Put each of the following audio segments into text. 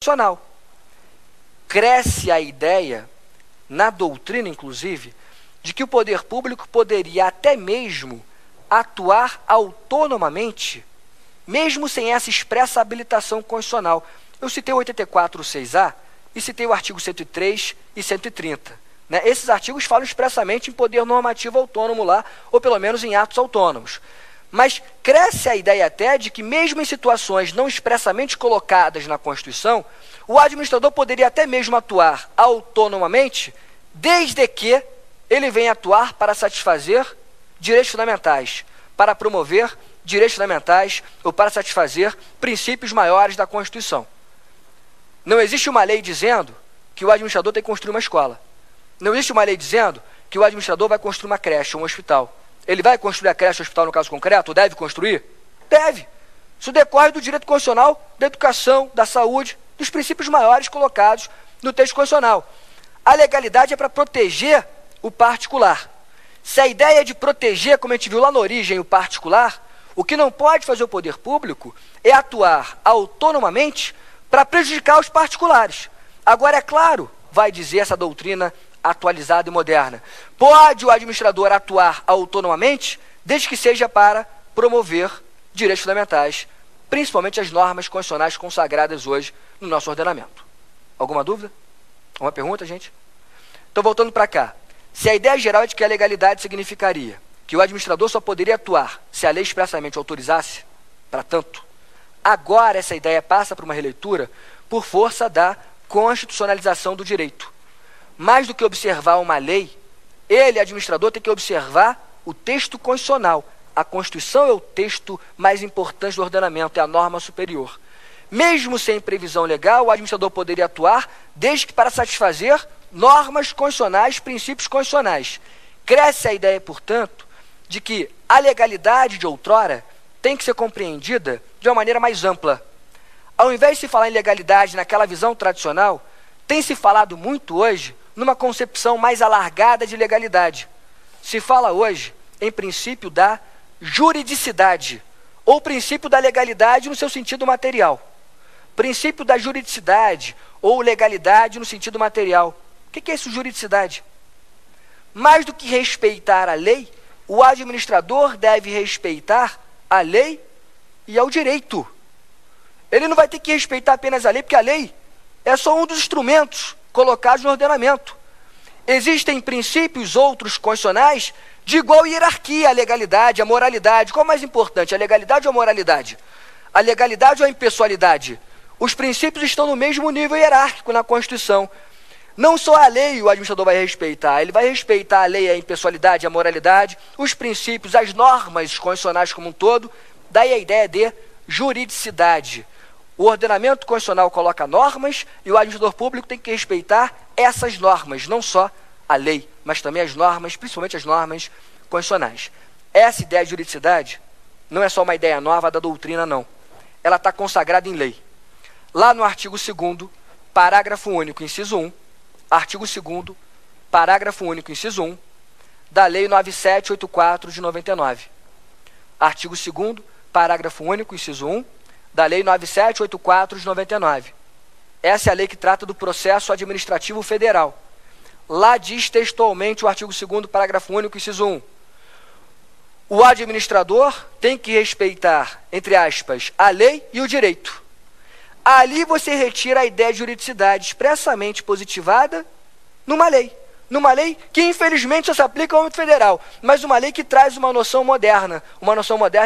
constitucional. Cresce a ideia, na doutrina inclusive, de que o poder público poderia até mesmo atuar autonomamente, mesmo sem essa expressa habilitação constitucional. Eu citei o 84.6a e citei o artigo 103 e 130. Né? Esses artigos falam expressamente em poder normativo autônomo lá, ou pelo menos em atos autônomos. Mas cresce a ideia até de que, mesmo em situações não expressamente colocadas na Constituição, o administrador poderia até mesmo atuar autonomamente, desde que ele venha atuar para satisfazer direitos fundamentais, para promover direitos fundamentais ou para satisfazer princípios maiores da Constituição. Não existe uma lei dizendo que o administrador tem que construir uma escola. Não existe uma lei dizendo que o administrador vai construir uma creche ou um hospital. Ele vai construir a creche ou hospital no caso concreto? Ou deve construir? Deve. Isso decorre do direito constitucional, da educação, da saúde, dos princípios maiores colocados no texto constitucional. A legalidade é para proteger o particular. Se a ideia é de proteger, como a gente viu lá na origem, o particular, o que não pode fazer o poder público é atuar autonomamente para prejudicar os particulares. Agora, é claro, vai dizer essa doutrina atualizada e moderna, pode o administrador atuar autonomamente, desde que seja para promover direitos fundamentais, principalmente as normas constitucionais consagradas hoje no nosso ordenamento. Alguma dúvida? Alguma pergunta, gente? Então, voltando para cá. Se a ideia geral é de que a legalidade significaria que o administrador só poderia atuar se a lei expressamente autorizasse, para tanto, agora essa ideia passa por uma releitura por força da constitucionalização do direito. Mais do que observar uma lei, ele, administrador, tem que observar o texto constitucional. A Constituição é o texto mais importante do ordenamento, é a norma superior. Mesmo sem previsão legal, o administrador poderia atuar desde que para satisfazer normas constitucionais, princípios constitucionais. Cresce a ideia, portanto, de que a legalidade de outrora tem que ser compreendida de uma maneira mais ampla. Ao invés de se falar em legalidade naquela visão tradicional, tem se falado muito hoje numa concepção mais alargada de legalidade. Se fala hoje em princípio da juridicidade, ou princípio da legalidade no seu sentido material. Princípio da juridicidade ou legalidade no sentido material. O que é isso, juridicidade? Mais do que respeitar a lei, o administrador deve respeitar a lei e ao direito. Ele não vai ter que respeitar apenas a lei, porque a lei é só um dos instrumentos colocados no ordenamento. Existem princípios outros constitucionais de igual hierarquia, a legalidade, a moralidade. Qual é mais importante, a legalidade ou a moralidade? A legalidade ou a impessoalidade? Os princípios estão no mesmo nível hierárquico na Constituição. Não só a lei o administrador vai respeitar, ele vai respeitar a lei, a impessoalidade, a moralidade, os princípios, as normas constitucionais como um todo, daí a ideia de juridicidade. O ordenamento constitucional coloca normas e o administrador público tem que respeitar essas normas, não só a lei, mas também as normas, principalmente as normas constitucionais. Essa ideia de juridicidade não é só uma ideia nova da doutrina, não. Ela está consagrada em lei. Lá no artigo 2º, parágrafo único, inciso 1, artigo 2º, parágrafo único, inciso 1, da Lei 9784 de 99. Artigo 2º, parágrafo único, inciso 1, da Lei 9784 de 99. Essa é a lei que trata do processo administrativo federal. Lá diz textualmente o artigo 2º, parágrafo único, inciso 1. O administrador tem que respeitar, entre aspas, a lei e o direito. Ali você retira a ideia de juridicidade expressamente positivada numa lei. Numa lei que, infelizmente, só se aplica ao âmbito federal, mas uma lei que traz uma noção moderna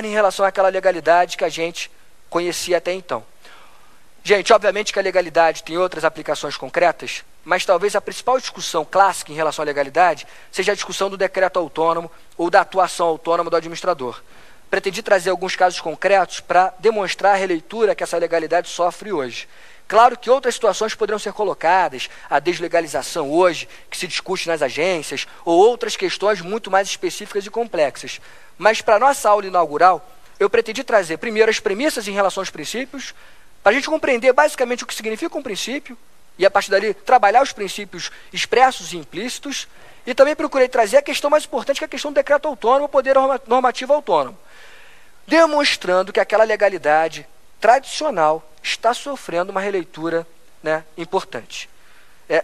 em relação àquela legalidade que a gente conhecia até então. Gente, obviamente que a legalidade tem outras aplicações concretas, mas talvez a principal discussão clássica em relação à legalidade seja a discussão do decreto autônomo ou da atuação autônoma do administrador. Pretendi trazer alguns casos concretos para demonstrar a releitura que essa legalidade sofre hoje. Claro que outras situações poderiam ser colocadas, a deslegalização hoje, que se discute nas agências, ou outras questões muito mais específicas e complexas. Mas para a nossa aula inaugural, eu pretendi trazer primeiro as premissas em relação aos princípios, para a gente compreender basicamente o que significa um princípio, e a partir dali trabalhar os princípios expressos e implícitos, e também procurei trazer a questão mais importante, que é a questão do decreto autônomo, poder normativo autônomo, demonstrando que aquela legalidade tradicional está sofrendo uma releitura né, importante.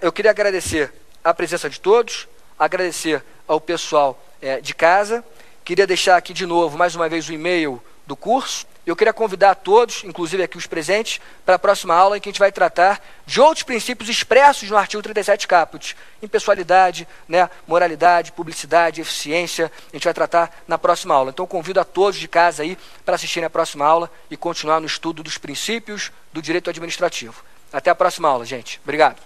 Eu queria agradecer a presença de todos, agradecer ao pessoal de casa, queria deixar aqui de novo, mais uma vez, o e-mail do curso. Eu queria convidar a todos, inclusive aqui os presentes, para a próxima aula em que a gente vai tratar de outros princípios expressos no artigo 37 caput, impessoalidade, né, moralidade, publicidade, eficiência, a gente vai tratar na próxima aula. Então convido a todos de casa aí para assistirem a próxima aula e continuar no estudo dos princípios do direito administrativo. Até a próxima aula, gente. Obrigado.